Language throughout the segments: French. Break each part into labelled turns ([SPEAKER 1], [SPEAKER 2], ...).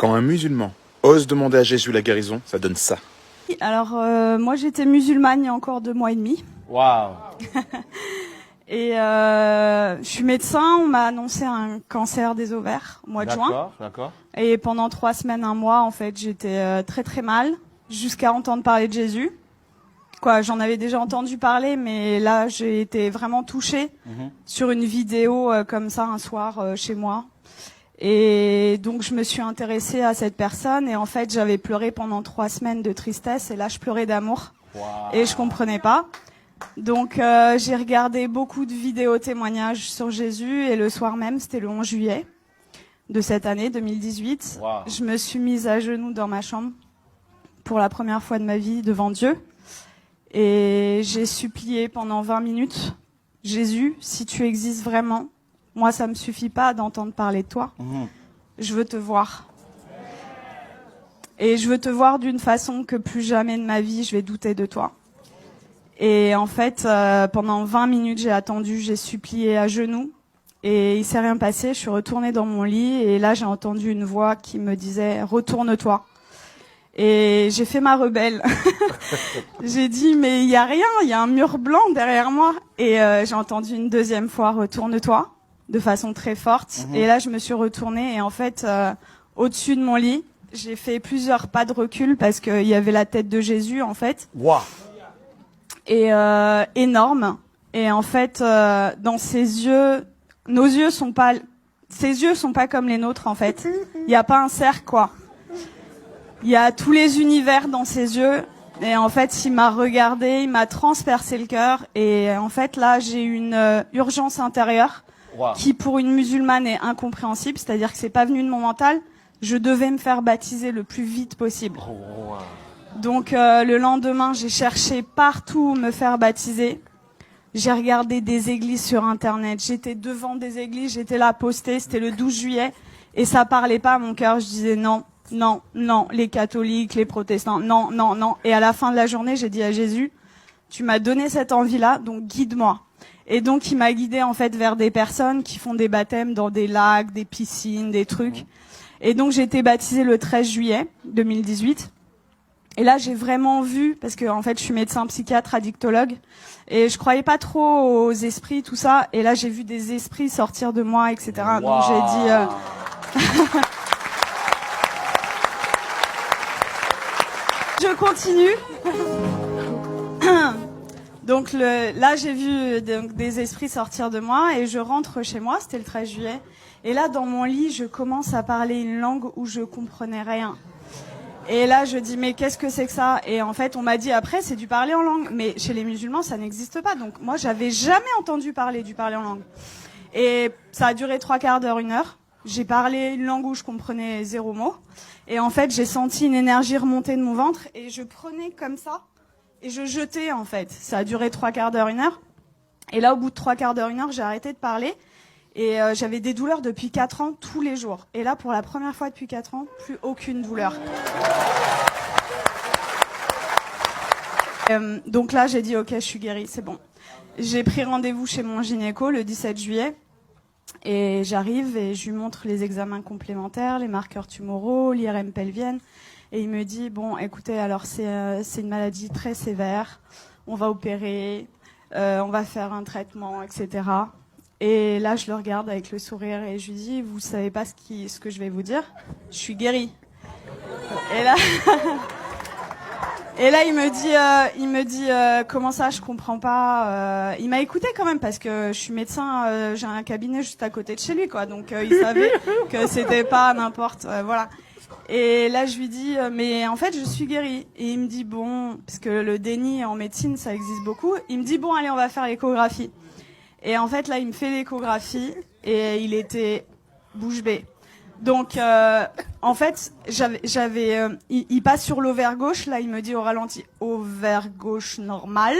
[SPEAKER 1] Quand un musulman ose demander à Jésus la guérison, ça donne ça.
[SPEAKER 2] Alors, moi, j'étais musulmane il y a encore 2 mois et demi.
[SPEAKER 3] Waouh.
[SPEAKER 2] Et je suis médecin, on m'a annoncé un cancer des ovaires au mois de juin.
[SPEAKER 3] D'accord.
[SPEAKER 2] Et pendant 3 semaines, 1 mois, en fait, j'étais très très mal, jusqu'à entendre parler de Jésus. Quoi, j'en avais déjà entendu parler, mais là, j'ai été vraiment touchée sur une vidéo comme ça un soir chez moi. Et donc, je me suis intéressée à cette personne. Et en fait, j'avais pleuré pendant 3 semaines de tristesse. Et là, je pleurais d'amour.
[SPEAKER 3] Wow.
[SPEAKER 2] Et je comprenais pas. Donc, j'ai regardé beaucoup de vidéos témoignages sur Jésus. Et le soir même, c'était le 11 juillet de cette année, 2018.
[SPEAKER 3] Wow.
[SPEAKER 2] Je me suis mise à genoux dans ma chambre pour la première fois de ma vie devant Dieu. Et j'ai supplié pendant 20 minutes. Jésus, si tu existes vraiment, moi, ça me suffit pas d'entendre parler de toi. Je veux te voir. Et je veux te voir d'une façon que plus jamais de ma vie, je vais douter de toi. Et en fait, pendant 20 minutes, j'ai attendu, j'ai supplié à genoux. Et il s'est rien passé. Je suis retournée dans mon lit. Et là, j'ai entendu une voix qui me disait « Retourne-toi ». Et j'ai fait ma rebelle. J'ai dit « Mais il y a rien, il y a un mur blanc derrière moi ». Et j'ai entendu une deuxième fois « Retourne-toi ». De façon très forte. Et là, je me suis retournée et en fait, au-dessus de mon lit, j'ai fait plusieurs pas de recul parce qu'il y avait la tête de Jésus, en fait.
[SPEAKER 3] Wow.
[SPEAKER 2] Et énorme. Et en fait, dans ses yeux, ses yeux sont pas comme les nôtres, en fait. Il n'y a pas un cercle, quoi. Il y a tous les univers dans ses yeux. Et en fait, il m'a regardé, il m'a transpercé le cœur. Et en fait, là, j'ai eu une urgence intérieure.
[SPEAKER 3] Wow.
[SPEAKER 2] Qui pour une musulmane est incompréhensible, c'est-à-dire que c'est pas venu de mon mental, je devais me faire baptiser le plus vite possible.
[SPEAKER 3] Oh, wow.
[SPEAKER 2] Donc le lendemain, j'ai cherché partout où me faire baptiser. J'ai regardé des églises sur internet, j'étais devant des églises, j'étais là postée, c'était le 12 juillet et ça parlait pas à mon cœur, je disais non, non, non, les catholiques, les protestants, non, non, non. Et à la fin de la journée, j'ai dit à Jésus, tu m'as donné cette envie-là, donc guide-moi. Et donc, il m'a guidée en fait vers des personnes qui font des baptêmes dans des lacs, des piscines, des trucs. Et donc, j'ai été baptisée le 13 juillet 2018. Et là, j'ai vraiment vu, parce que en fait, je suis médecin psychiatre, addictologue, et je croyais pas trop aux esprits, tout ça. Et là, j'ai vu des esprits sortir de moi, etc.
[SPEAKER 3] Wow.
[SPEAKER 2] Donc, j'ai dit... Je continue. Donc là, j'ai vu des esprits sortir de moi et je rentre chez moi, c'était le 13 juillet. Et là, dans mon lit, je commence à parler une langue où je comprenais rien. Et là, je dis, mais qu'est-ce que c'est que ça? Et en fait, on m'a dit après, c'est du parler en langue. Mais chez les musulmans, ça n'existe pas. Donc moi, j'avais jamais entendu parler du parler en langue. Et ça a duré 3/4 d'heure, 1 heure. J'ai parlé une langue où je comprenais 0 mot. Et en fait, j'ai senti une énergie remonter de mon ventre et je prenais comme ça. Et je jetais, en fait. Ça a duré 3/4 d'heure, 1 heure. Et là, au bout de 3/4 d'heure, 1 heure, j'ai arrêté de parler. Et j'avais des douleurs depuis 4 ans, tous les jours. Et là, pour la première fois depuis 4 ans, plus aucune douleur. Donc là, j'ai dit, ok, je suis guérie, c'est bon. J'ai pris rendez-vous chez mon gynéco le 17 juillet. Et j'arrive et je lui montre les examens complémentaires, les marqueurs tumoraux, l'IRM pelvienne. Et il me dit, bon, écoutez, alors c'est une maladie très sévère, on va opérer, on va faire un traitement, etc. Et là, je le regarde avec le sourire et je lui dis, vous savez pas ce que je vais vous dire? Je suis guérie. Et là, il me dit, comment ça, je comprends pas. Il m'a écouté quand même parce que je suis médecin, j'ai un cabinet juste à côté de chez lui, quoi. Donc il savait que c'était pas n'importe, voilà. Et là, je lui dis, mais en fait, je suis guérie. Et il me dit, bon, parce que le déni en médecine, ça existe beaucoup. Il me dit, bon, allez, on va faire l'échographie. Et en fait, là, il me fait l'échographie et il était bouche bée. Donc, en fait, il passe sur l'ovaire gauche. Là, il me dit au ralenti, ovaire gauche normal.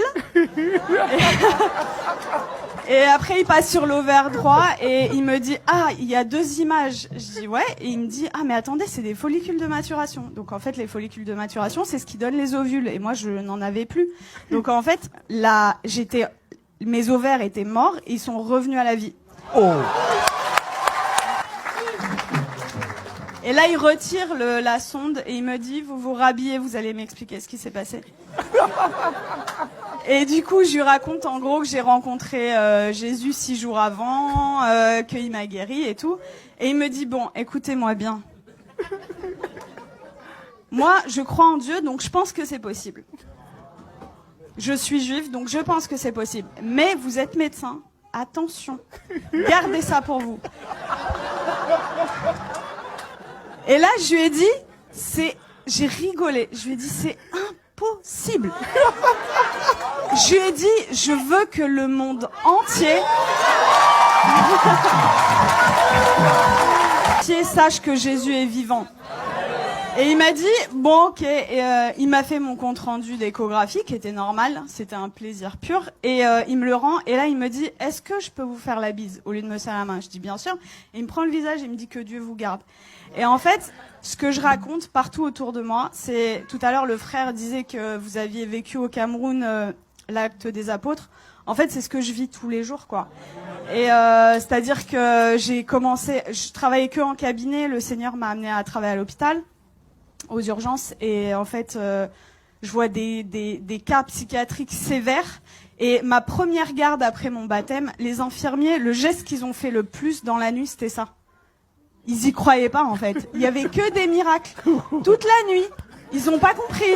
[SPEAKER 2] Et après, il passe sur l'ovaire droit et il me dit, ah, il y a 2 images. Je dis, ouais. Et il me dit, ah, mais attendez, c'est des follicules de maturation. Donc, en fait, les follicules de maturation, c'est ce qui donne les ovules. Et moi, je n'en avais plus. Donc, en fait, là, mes ovaires étaient morts et ils sont revenus à la vie.
[SPEAKER 3] Oh.
[SPEAKER 2] Et là, il retire la sonde et il me dit, vous vous rhabillez, vous allez m'expliquer ce qui s'est passé. Et du coup, je lui raconte en gros que j'ai rencontré Jésus 6 jours avant, qu'il m'a guéri et tout. Et il me dit, bon, écoutez-moi bien. Moi, je crois en Dieu, donc je pense que c'est possible. Je suis juive, donc je pense que c'est possible. Mais vous êtes médecin, attention, gardez ça pour vous. Et là, je lui ai dit, j'ai rigolé. Je lui ai dit, c'est impossible. Je lui ai dit, je veux que le monde entier sache que Jésus est vivant. Et il m'a dit, bon, ok, et il m'a fait mon compte rendu d'échographie, qui était normal, c'était un plaisir pur, et il me le rend, et là il me dit, est-ce que je peux vous faire la bise, au lieu de me serrer la main? Je dis, bien sûr. Et il me prend le visage et il me dit, que Dieu vous garde. Et en fait, ce que je raconte partout autour de moi, c'est, tout à l'heure le frère disait que vous aviez vécu au Cameroun l'acte des apôtres. En fait, c'est ce que je vis tous les jours, quoi. Et c'est-à-dire que je travaillais que en cabinet, le Seigneur m'a amené à travailler à l'hôpital, aux urgences, et en fait, je vois des cas psychiatriques sévères. Et ma première garde après mon baptême, les infirmiers, le geste qu'ils ont fait le plus dans la nuit, c'était ça. Ils y croyaient pas, en fait. Il y avait que des miracles. Toute la nuit. Ils ont pas compris.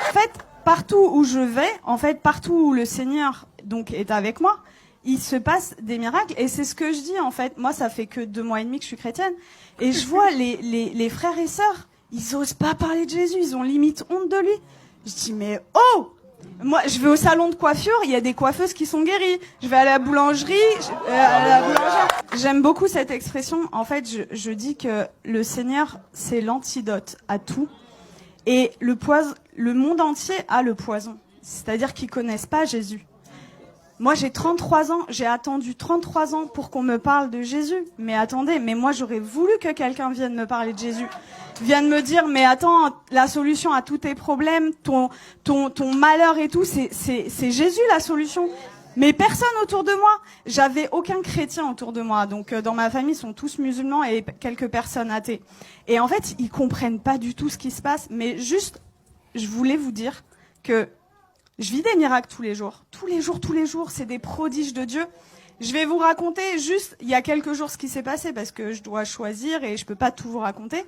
[SPEAKER 2] En fait, partout où je vais, partout où le Seigneur donc est avec moi, il se passe des miracles. Et c'est ce que je dis, en fait. Moi, ça fait que 2 mois et demi que je suis chrétienne. Et je vois les frères et sœurs, ils osent pas parler de Jésus. Ils ont limite honte de lui. Je dis, mais oh! Moi, je vais au salon de coiffure, il y a des coiffeuses qui sont guéries. Je vais à la boulangerie, J'aime beaucoup cette expression. En fait, je dis que le Seigneur, c'est l'antidote à tout. Et le monde entier a le poison. C'est-à-dire qu'ils connaissent pas Jésus. Moi, j'ai 33 ans, j'ai attendu 33 ans pour qu'on me parle de Jésus. Mais attendez, mais moi, j'aurais voulu que quelqu'un vienne me parler de Jésus. Vienne me dire, mais attends, la solution à tous tes problèmes, ton malheur et tout, c'est Jésus la solution. Mais personne autour de moi. J'avais aucun chrétien autour de moi. Donc, dans ma famille, ils sont tous musulmans et quelques personnes athées. Et en fait, ils comprennent pas du tout ce qui se passe. Mais juste, je voulais vous dire que je vis des miracles tous les jours. Tous les jours, c'est des prodiges de Dieu. Je vais vous raconter juste, il y a quelques jours, ce qui s'est passé, parce que je dois choisir et je peux pas tout vous raconter.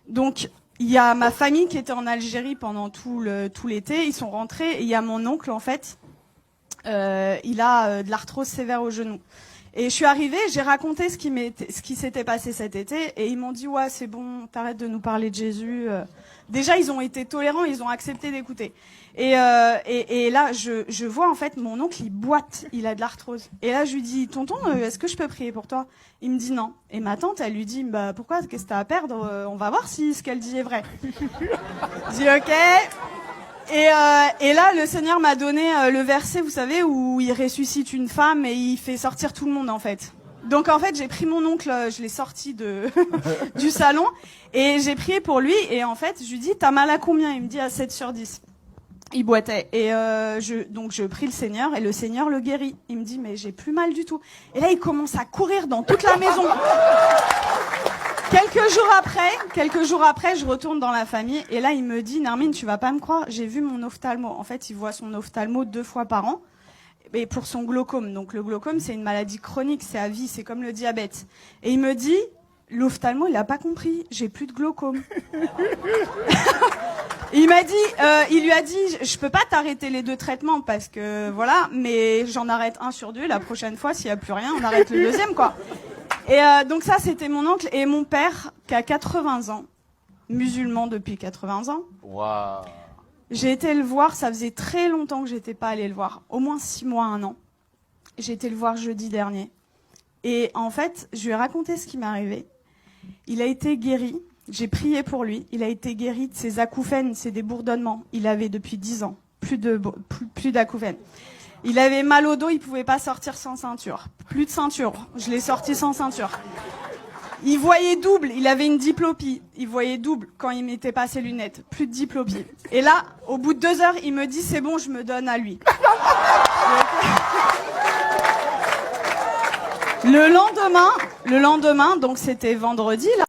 [SPEAKER 2] Donc, il y a ma famille qui était en Algérie pendant tout l'été. Ils sont rentrés et il y a mon oncle, en fait. Il a de l'arthrose sévère au genou. Et je suis arrivée, j'ai raconté ce qui s'était passé cet été, et ils m'ont dit, ouais, c'est bon, t'arrêtes de nous parler de Jésus. Déjà, ils ont été tolérants, ils ont accepté d'écouter. Et là, je vois, en fait, mon oncle, il boite, il a de l'arthrose. Et là, je lui dis, tonton, est-ce que je peux prier pour toi? Il me dit non. Et ma tante, elle lui dit, bah, pourquoi? Qu'est-ce que t'as à perdre? On va voir si ce qu'elle dit est vrai. Je dis, ok. Et là, le Seigneur m'a donné le verset, vous savez, où il ressuscite une femme et il fait sortir tout le monde, en fait. Donc, en fait, j'ai pris mon oncle, je l'ai sorti du salon, et j'ai prié pour lui, et en fait, je lui dis, t'as mal à combien? Il me dit, à 7 sur 10. Il boitait. Et donc, je prie le Seigneur, et le Seigneur le guérit. Il me dit, mais j'ai plus mal du tout. Et là, il commence à courir dans toute la maison. Quelques jours après, je retourne dans la famille, et là, il me dit, Nermine, tu vas pas me croire, j'ai vu mon ophtalmo. En fait, il voit son ophtalmo 2 fois par an, et pour son glaucome. Donc, le glaucome, c'est une maladie chronique, c'est à vie, c'est comme le diabète. Et il me dit, l'ophtalmo, il a pas compris, j'ai plus de glaucome. Il lui a dit, je peux pas t'arrêter les 2 traitements parce que voilà, mais j'en arrête 1 sur 2. La prochaine fois, s'il y a plus rien, on arrête le 2e, quoi. Et donc ça, c'était mon oncle et mon père qui a 80 ans, musulman depuis 80 ans.
[SPEAKER 3] Waouh.
[SPEAKER 2] J'ai été le voir, ça faisait très longtemps que j'étais pas allée le voir, au moins 6 mois, 1 an. J'ai été le voir jeudi dernier. Et en fait, je lui ai raconté ce qui m'est arrivé. Il a été guéri. J'ai prié pour lui. Il a été guéri de ses acouphènes, c'est des bourdonnements. Il avait depuis 10 ans plus d'acouphènes. Il avait mal au dos, il pouvait pas sortir sans ceinture. Plus de ceinture. Je l'ai sorti sans ceinture. Il voyait double, il avait une diplopie. Il voyait double quand il mettait pas ses lunettes. Plus de diplopie. Et là, au bout de 2 heures, il me dit, c'est bon, je me donne à lui. Le lendemain, donc c'était vendredi, là.